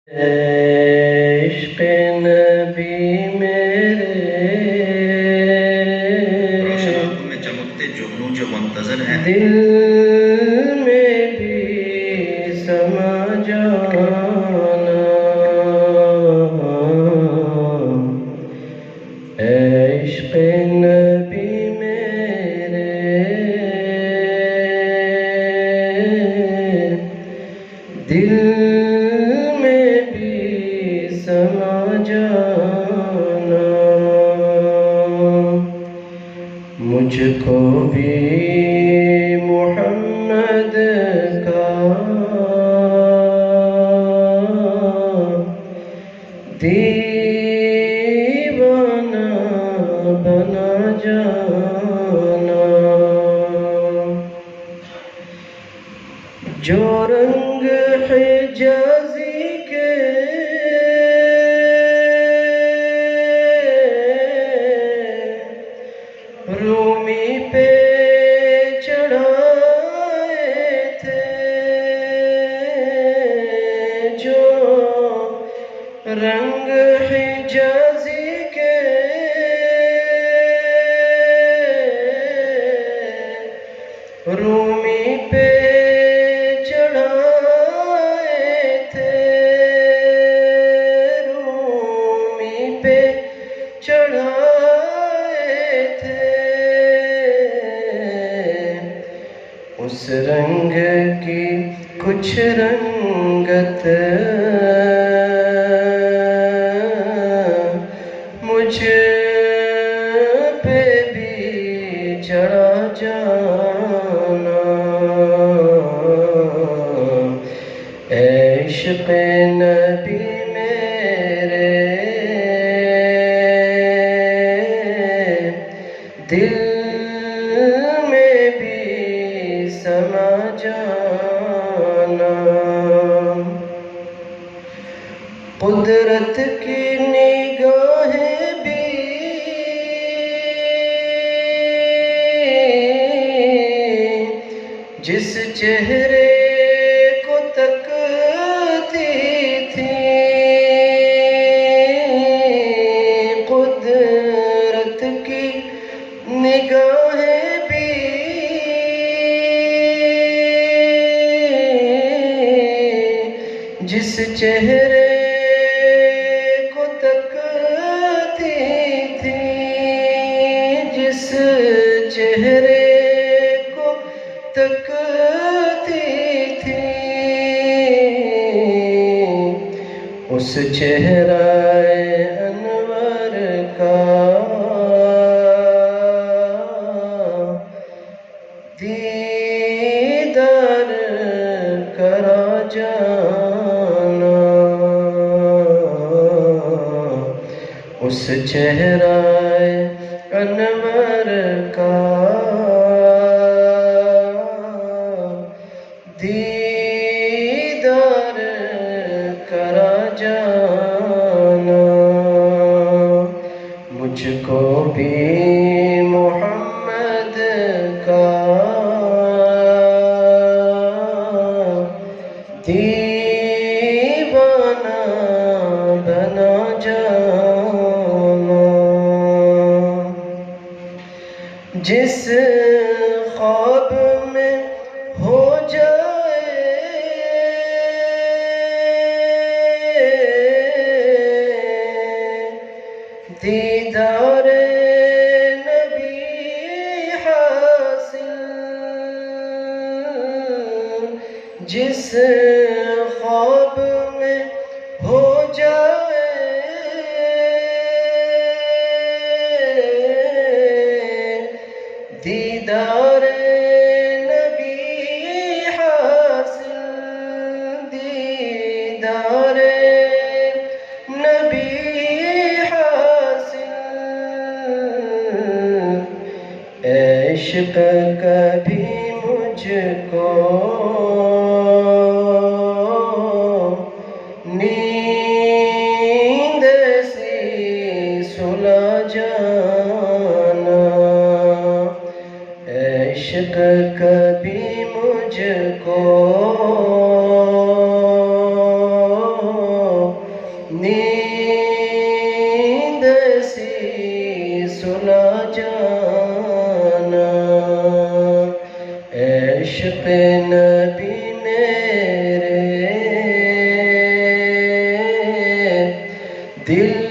عشق نبی میرے روشن آنکھوں میں چمکتے جگنوں جو منتظر ہیں دل میں بھی سما جانا عشق نبی میرے دل میں بھی سما جانا مجھ کو بھی محمد کا دیوانہ بنا جانا جو رنگ حجازی کے رومی پہ چڑھائے تھے جو رنگ حجازی کے رومی پہ چڑھائے تھے رومی پہ چڑھائے تھے اس رنگ کی کچھ رنگت مجھ پہ بھی چڑھا جانا عشق نبی میرے دل میں بھی سما جانا قدرت کی نگاہیں بھی جس چہرے کو تکتی تھیں قدرت کی نگاہیں بھی جس چہرے کو تکتی تھیں جس چہرے کو تکتی تھیں اس چہرہ انور کا دیدار کرا جانا اس چہرہ انور کا دیدار کرا جانا مجھ کو بھی محمد کا دیوانہ بنا جانا جس خواب میں ہو جائے دیدار نبی حاصل جس خواب میں ہو جائے دیدار نبی حاصل دیدار نبی حاصل عشق کبھی مجھ کو نیند سی سلا جانا عشق کبھی مجھ کو نیند سی سلا جانا عشق نبی میرے دل